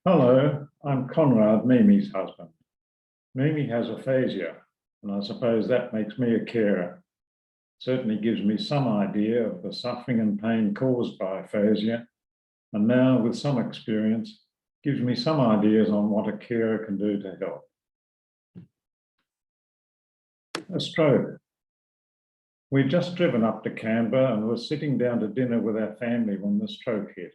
Hello, I'm Konrad, Mimi's husband. Mimi has aphasia, and I suppose that makes me a carer. Certainly gives me some idea of the suffering and pain caused by aphasia, and now, with some experience, gives me some ideas on what a carer can do to help. A stroke. We'd just driven up to Canberra and were sitting down to dinner with our family when the stroke hit.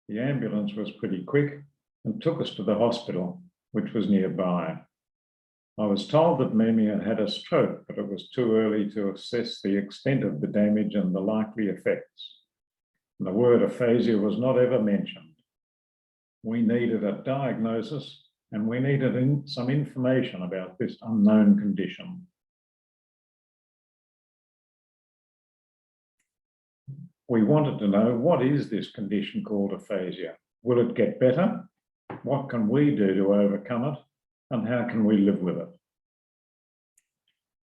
The ambulance was pretty quick and took us to the hospital, which was nearby. I was told that Mimi had had a stroke, but it was too early to assess the extent of the damage and the likely effects. And the word aphasia was not ever mentioned. We needed a diagnosis and we needed some information about this unknown condition. We wanted to know, what is this condition called aphasia? Will it get better? What can we do to overcome it? And how can we live with it?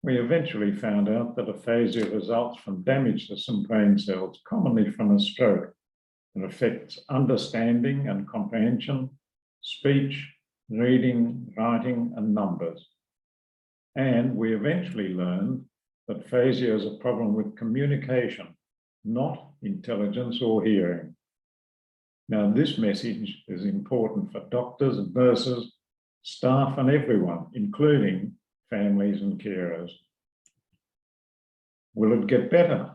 We eventually found out that aphasia results from damage to some brain cells, commonly from a stroke, that affects understanding and comprehension, speech, reading, writing, and numbers. And we eventually learned that aphasia is a problem with communication, not intelligence or hearing. Now, this message is important for doctors and nurses, staff, and everyone, including families and carers. Will it get better?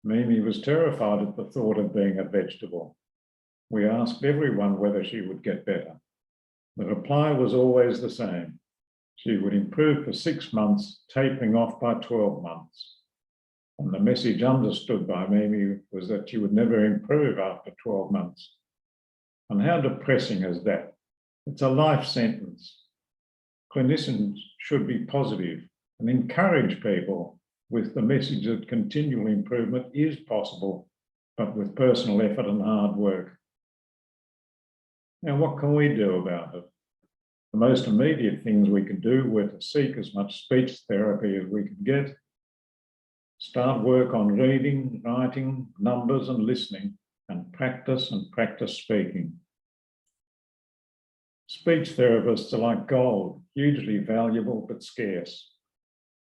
Mimi was terrified at the thought of being a vegetable. We asked everyone whether she would get better. The reply was always the same. She would improve for 6 months, tapering off by 12 months. And the message understood by Mimi was that she would never improve after 12 months. And how depressing is that? It's a life sentence. Clinicians should be positive and encourage people with the message that continual improvement is possible, but with personal effort and hard work. Now, what can we do about it? The most immediate things we could do were to seek as much speech therapy as we could get, start work on reading, writing, numbers, and listening, and practice speaking. Speech therapists are like gold, hugely valuable but scarce.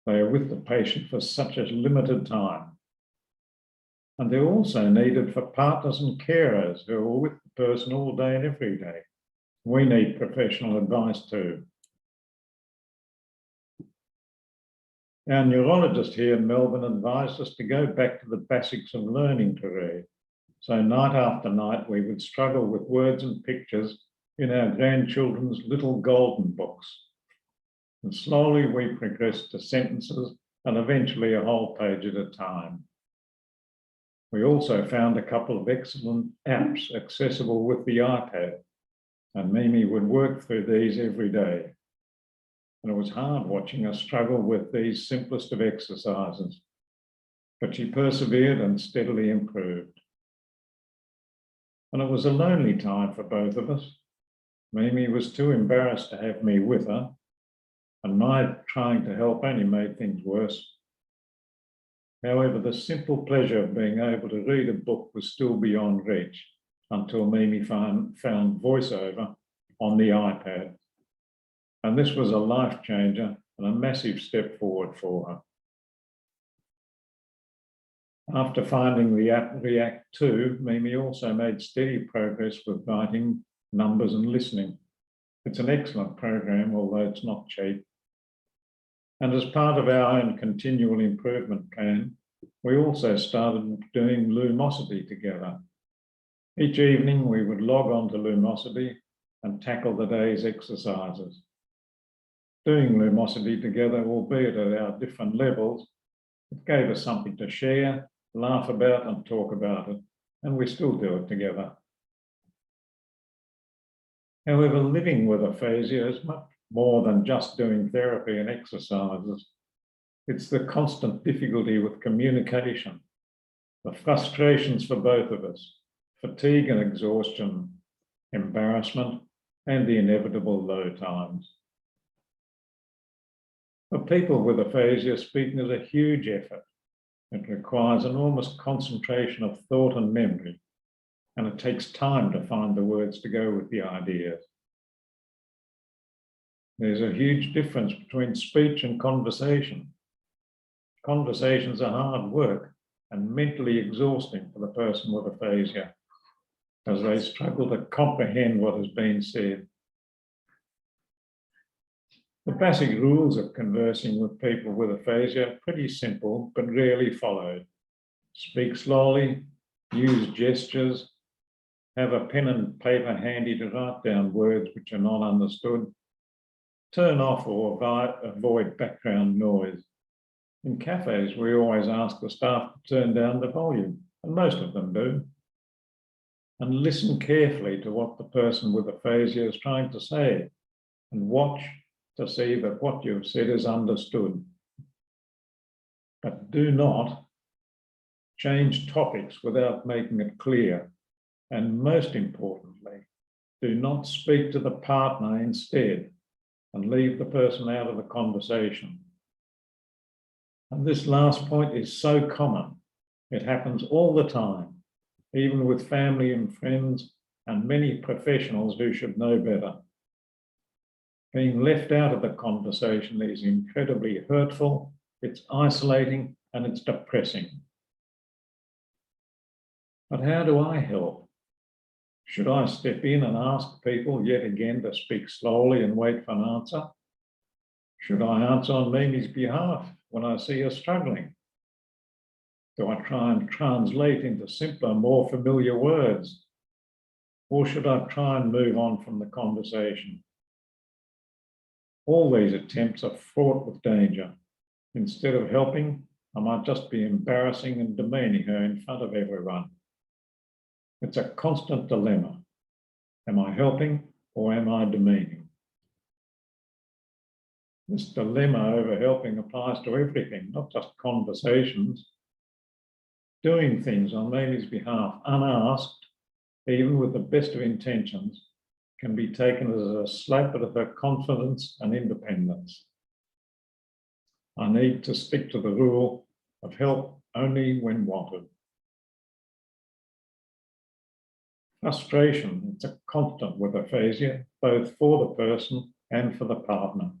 They are with the patient for such a limited time. And they're also needed for partners and carers who are with the person all day and every day. We need professional advice too. Our neurologist here in Melbourne advised us to go back to the basics of learning to read. So night after night, we would struggle with words and pictures in our grandchildren's little golden books. And slowly we progressed to sentences and eventually a whole page at a time. We also found a couple of excellent apps accessible with the iPad, and Mimi would work through these every day. And it was hard watching us struggle with these simplest of exercises, but she persevered and steadily improved. And it was a lonely time for both of us. Mimi was too embarrassed to have me with her, and my trying to help only made things worse. However, the simple pleasure of being able to read a book was still beyond reach until Mimi found voiceover on the iPad. And this was a life changer and a massive step forward for her. After finding the app React 2, Mimi also made steady progress with writing, numbers, and listening. It's an excellent program, although it's not cheap. And as part of our own continual improvement plan, we also started doing Lumosity together. Each evening, we would log on to Lumosity and tackle the day's exercises. Doing Lumosity together, albeit at our different levels, it gave us something to share, laugh about, and talk about it, and we still do it together. However, living with aphasia is much more than just doing therapy and exercises. It's the constant difficulty with communication, the frustrations for both of us, fatigue and exhaustion, embarrassment, and the inevitable low times. For people with aphasia, speaking is a huge effort. It requires enormous concentration of thought and memory. and it takes time to find the words to go with the ideas. There's a huge difference between speech and conversation. Conversations are hard work and mentally exhausting for the person with aphasia, as they struggle to comprehend what has been said. The basic rules of conversing with people with aphasia are pretty simple, but rarely followed. Speak slowly, use gestures, have a pen and paper handy to write down words which are not understood, turn off or avoid background noise. In cafes, we always ask the staff to turn down the volume, and most of them do. And listen carefully to what the person with aphasia is trying to say, and watch to see that what you've said is understood. But do not change topics without making it clear. And most importantly, do not speak to the partner instead and leave the person out of the conversation. And this last point is so common. It happens all the time, even with family and friends and many professionals who should know better. Being left out of the conversation is incredibly hurtful, it's isolating, and it's depressing. But how do I help? Should I step in and ask people yet again to speak slowly and wait for an answer? Should I answer on Mimi's behalf when I see her struggling? Do I try and translate into simpler, more familiar words? Or should I try and move on from the conversation? All these attempts are fraught with danger. Instead of helping, I might just be embarrassing and demeaning her in front of everyone. It's a constant dilemma. Am I helping or am I demeaning? This dilemma over helping applies to everything, not just conversations. Doing things on Mimi's behalf unasked, even with the best of intentions, can be taken as a slap at her confidence and independence. I need to stick to the rule of help only when wanted. Frustration, it's a constant with aphasia, both for the person and for the partner.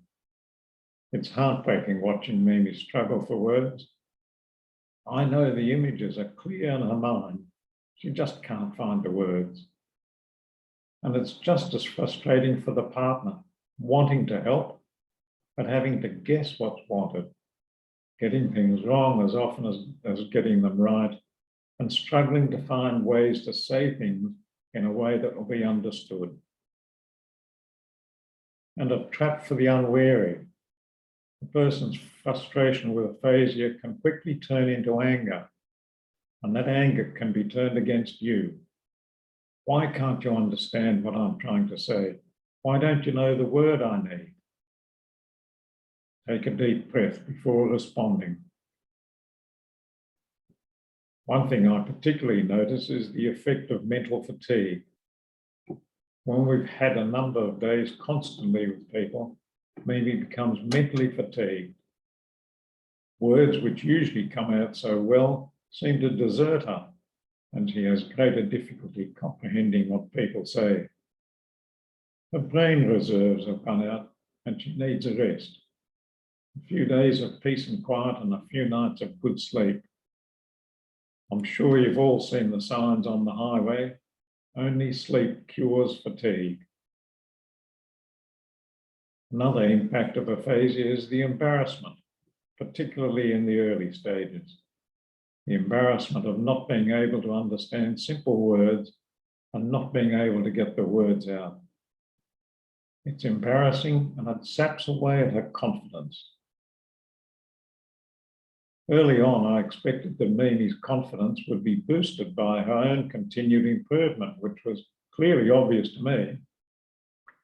It's heartbreaking watching Mimi struggle for words. I know the images are clear in her mind. She just can't find the words. And it's just as frustrating for the partner, wanting to help, but having to guess what's wanted, getting things wrong as often as getting them right, and struggling to find ways to say things in a way that will be understood. And a trap for the unwary. The person's frustration with aphasia can quickly turn into anger, and that anger can be turned against you. Why can't you understand what I'm trying to say? Why don't you know the word I need? Take a deep breath before responding. One thing I particularly notice is the effect of mental fatigue. When we've had a number of days constantly with people, Mimi becomes mentally fatigued. Words which usually come out so well seem to desert her, and she has greater difficulty comprehending what people say. Her brain reserves have gone out and she needs a rest. A few days of peace and quiet and a few nights of good sleep. I'm sure you've all seen the signs on the highway. Only sleep cures fatigue. Another impact of aphasia is the embarrassment, particularly in the early stages. The embarrassment of not being able to understand simple words and not being able to get the words out. It's embarrassing and it saps away at her confidence. Early on, I expected that Mimi's confidence would be boosted by her own continued improvement, which was clearly obvious to me.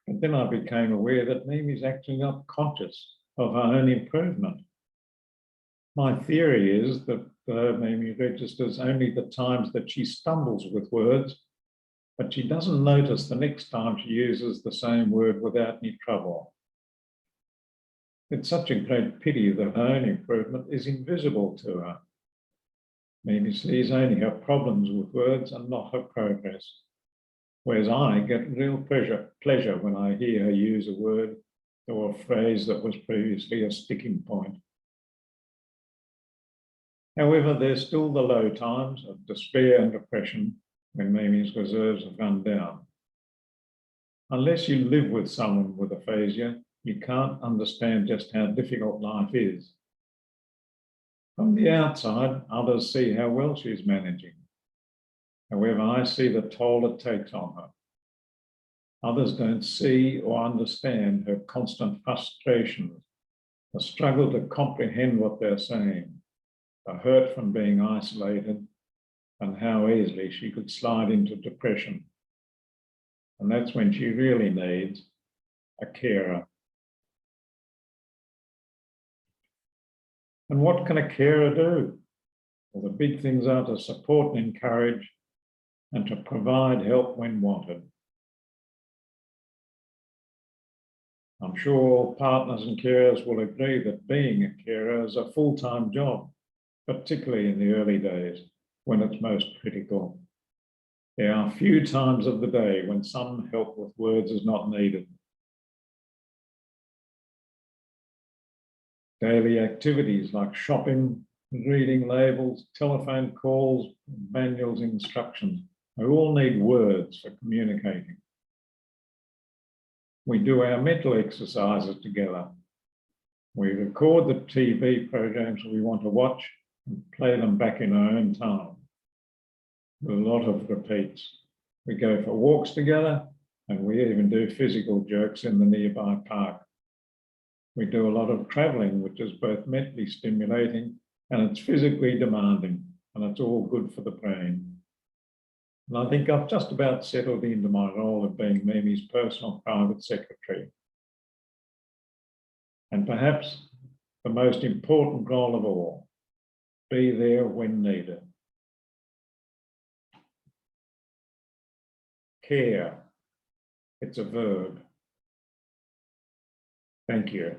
But then I became aware that Mimi's actually not conscious of her own improvement. My theory is that Mimi registers only the times that she stumbles with words, but she doesn't notice the next time she uses the same word without any trouble. It's such a great pity that her own improvement is invisible to her. Mimi sees only her problems with words and not her progress, whereas I get real pleasure when I hear her use a word or a phrase that was previously a sticking point. However, there's still the low times of despair and depression when Mimi's reserves have run down. Unless you live with someone with aphasia, you can't understand just how difficult life is. From the outside, others see how well she's managing. However, I see the toll it takes on her. Others don't see or understand her constant frustrations, the struggle to comprehend what they're saying, the hurt from being isolated, and how easily she could slide into depression. And that's when she really needs a carer. And what can a carer do? Well, the big things are to support and encourage and to provide help when wanted. I'm sure all partners and carers will agree that being a carer is a full-time job, particularly in the early days when it's most critical. There are few times of the day when some help with words is not needed. Daily activities like shopping, reading labels, telephone calls, manuals, instructions, they all need words for communicating. We do our mental exercises together. We record the TV programs we want to watch and play them back in our own time. With a lot of repeats. We go for walks together and we even do physical jerks in the nearby park. We do a lot of travelling, which is both mentally stimulating and it's physically demanding, and it's all good for the brain. And I think I've just about settled into my role of being Mimi's personal private secretary. And perhaps the most important role of all, be there when needed. Care, it's a verb. Thank you.